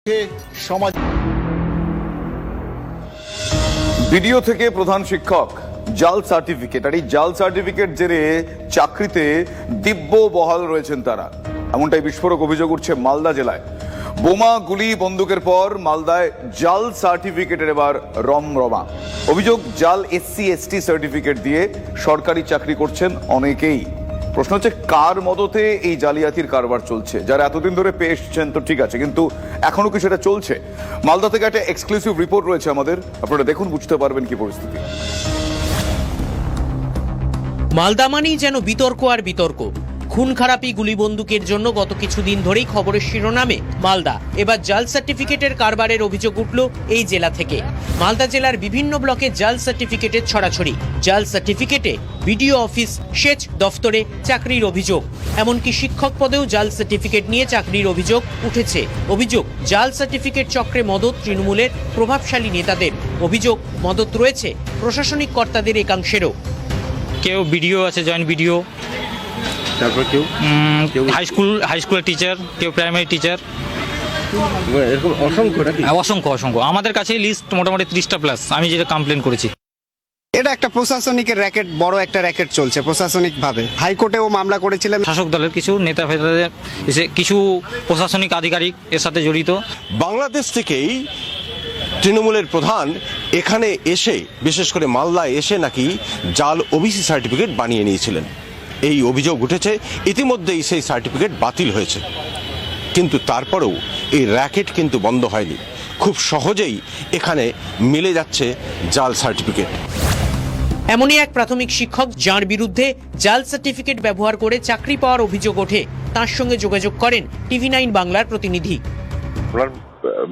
সমাজ ভিডিও থেকে প্রধান শিক্ষক জাল সার্টিফিকেট, আর এই জাল সার্টিফিকেট জেরে চাকরিতে দিব্য বহাল রয়েছেন তারা, এমনটাই বিস্ফোরক অভিযোগ উঠছে মালদা জেলায়। বোমা গুলি বন্দুকের পর মালদায় জাল সার্টিফিকেটের এবার রমরমা। অভিযোগ, জাল SC ST সার্টিফিকেট দিয়ে সরকারি চাকরি করছেন অনেকেই। প্রশ্ন হচ্ছে, কার মদতে এই জালিয়াতির কারবার চলছে? যারা এতদিন ধরে পেয়ে এসছেন তো ঠিক আছে, কিন্তু এখনো কি সেটা চলছে? মালদা থেকে একটা এক্সক্লুসিভ রিপোর্ট রয়েছে আমাদের, আপনারা দেখুন, বুঝতে পারবেন কি পরিস্থিতি। মালদা মানেই যেন বিতর্ক আর বিতর্ক। খুন খারাপি গুলি বন্দুকের জন্য গত কিছুদিন ধরেই খবরের শিরোনামে মালদা। এবার জাল সার্টিফিকেটের কারবারের অভিযোগ উঠল এই জেলা থেকে। মালদা জেলার বিভিন্ন ব্লকে জাল সার্টিফিকেটের ছড়াছড়ি। জাল সার্টিফিকেটে বিডিও অফিস, সেচ দফতরে চাকরির অভিযোগ, এমনকি শিক্ষক পদেও জাল সার্টিফিকেট নিয়ে চাকরির অভিযোগ উঠেছে। অভিযোগ, জাল সার্টিফিকেট চক্রে মদত তৃণমূলের প্রভাবশালী নেতাদের। অভিযোগ, মদত রয়েছে প্রশাসনিক কর্তাদের একাংশেরও। কেউ বিডিও আছে, জয়েন্ট বিডিও, তারপর কেউ হাই স্কুলের টিচার, কেউ প্রাইমারি টিচার, এরকম অসংখ্য নাকি? অসংখ্য আমাদের কাছে লিস্ট মোটামুটি 30টা প্লাস, আমি যেটা কমপ্লেন করেছি। এটা একটা প্রশাসনিকের র্যাকেট, বড় একটা র্যাকেট চলছে প্রশাসনিক ভাবে। হাইকোর্টেও মামলা করেছিলেন। শাসক দলের কিছু নেতা ফেতাদের এসে কিছু প্রশাসনিক আধিকারিক এর সাথে জড়িত। বাংলাদেশ থেকেই তৃণমূলের প্রধান এখানে এসে, বিশেষ করে মালদায় এসে নাকি জাল ওবিসি সার্টিফিকেট বানিয়ে নিয়েছিলেন। এই অভিযোগ উঠেছে। ইতিমধ্যেই সেই সার্টিফিকেট বাতিল হয়েছে, কিন্তু তারপরেও এই র্যাকেট কিন্তু বন্ধ হয়নি। খুব সহজেই এখানে মিলে যাচ্ছে জাল সার্টিফিকেট। এমনই এক প্রাথমিক শিক্ষক যার বিরুদ্ধে জাল সার্টিফিকেট ব্যবহার করে চাকরি পাওয়ার অভিযোগ ওঠে, তার সঙ্গে যোগাযোগ করেন TV9 বাংলার প্রতিনিধি। ওনার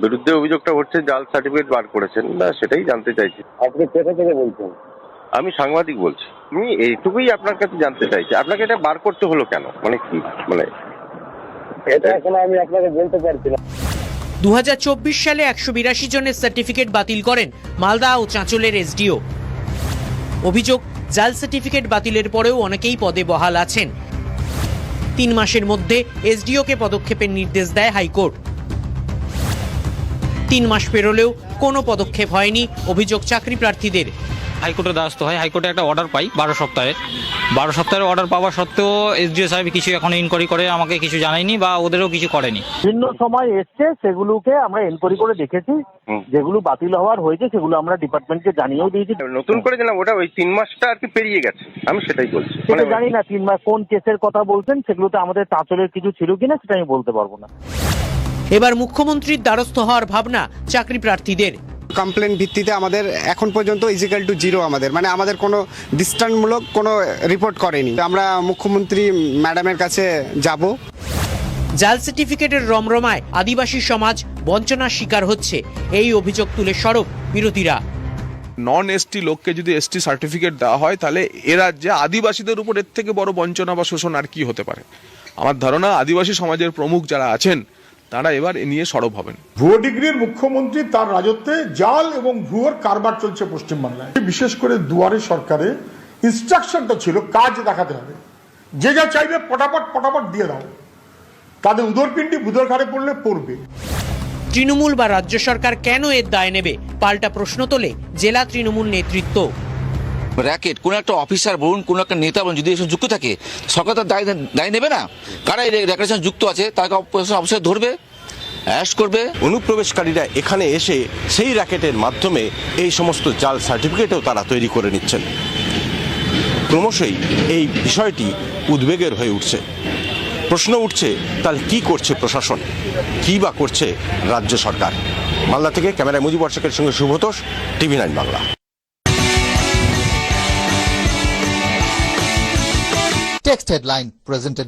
বিরুদ্ধে অভিযোগটা হচ্ছে জাল সার্টিফিকেট বার করেছেন না, সেটাই জানতে চাইছি। আপনি কোথা থেকে বলছেন? আমি সাংবাদিক বলছি। আমি এইটুকুই আপনার কাছে জানতে চাইছি, আপনাকে এটা বার করতে হলো কেন? মানে কি, মানে এটা এখন আমি আপনাকে বলতে পারছি না। 2024 সালে 182 জনের সার্টিফিকেট বাতিল করেন মালদা ও চাঁচলের SDO। অভিযোগ, জাল সার্টিফিকেট বাতিলের পরেও অনেকেই পদে বহাল আছেন। 3 মাসের মধ্যে SDO-কে পদক্ষেপের নির্দেশ দেয় হাইকোর্ট। 3 মাস পেরোলেও কোনো পদক্ষেপ হয়নি, অভিযোগ চাকরি প্রার্থীদের। হাইকোর্টের দ্বারস্থ হয়, হাইকোর্টে একটা অর্ডার পাই 12 সপ্তাহের অর্ডার পাওয়া সত্ত্বেও SDO সাহেব কিছু এখন ইনকোয়ারি করে আমাকে কিছু জানায়নি বা ওদেরও কিছু করেনি। ভিন্ন সময় এসছে, সেগুলোকে আমরা এনকোয়ারি করে দেখেছি। যেগুলো বাতিল হওয়ার হয়েছে সেগুলো আমরা ডিপার্টমেন্টকে জানিয়েও দিয়েছি। নতুন করে জানাবো, ওটা ওই 3 মাসটা আর কি পেরিয়ে গেছে, আমি সেটাই বলছি। সেটা জানি না 3 মাস কোন কেসের কথা বলছেন, সেগুলোতে আমাদের চাঁচলের কিছু ছিল কিনা সেটা আমি বলতে পারবো না। এবার মুখ্যমন্ত্রীর দ্বারস্থ হওয়ার ভাবনা চাকরি প্রার্থীদের। কমপ্লেন ভিত্তিতে আমাদের এখন পর্যন্ত =0, আমাদের মানে আমাদের কোনো দৃষ্টান্তমূলক কোনো রিপোর্ট করেনি। আমরা মুখ্যমন্ত্রী ম্যাডামের কাছে যাব। জাল সার্টিফিকেটের রমরমায় আদিবাসী সমাজ বঞ্চনার শিকার হচ্ছে, এই অভিযোগ তুলে সরব বিরোধীরা। নন ST লোককে যদি ST সার্টিফিকেট দেওয়া হয়, তাহলে এ রাজ্যে আদিবাসীদের উপর এর থেকে বড় বঞ্চনা বা শোষণ আর কি হতে পারে? আমার ধারণা আদিবাসী সমাজের প্রমুখ যারা আছেন তারা এবার এ নিয়ে সরব হবেন। ভুয়ো ডিগ্রির মুখ্যমন্ত্রী, তার রাজত্বে জাল এবং ভুয়োর কারবার চলছে পশ্চিমবাংলায়। বিশেষ করে দুয়ারে সরকারে ইনস্ট্রাকশনটা ছিল কাজ দেখাতে হবে, যে যা চাইবে পটাপট দিয়ে দাও। তাদের উদরপিণ্ডি বুধর ঘাড়ে পড়লে পড়বে। তৃণমূল বা রাজ্য সরকার কেন এর দায় নেবে, পাল্টা প্রশ্ন তোলে জেলা তৃণমূল নেতৃত্ব। র্যাকেট কোন একটা অফিসার বলুন, কোন একটা নেতা বলুন, যদি এসব যুক্ত থাকে, সরকার তার দায় নেবে না? কারা এই র্যাকেটের সঙ্গে যুক্ত আছে তাকে অবশ্যই ধরবে, অ্যারেস্ট করবে। অনুপ্রবেশকারীরা এখানে এসে সেই র্যাকেটের মাধ্যমে এই সমস্ত জাল সার্টিফিকেটও তারা তৈরি করে নিচ্ছেন। ক্রমশই এই বিষয়টি উদ্বেগের হয়ে উঠছে। প্রশ্ন উঠছে, তাহলে কি করছে প্রশাসন, কি বা করছে রাজ্য সরকার? মালদা থেকে ক্যামেরায় মুজিব বর্ষকের সঙ্গে Shubhatosh, TV9 Bangla. Text headline presented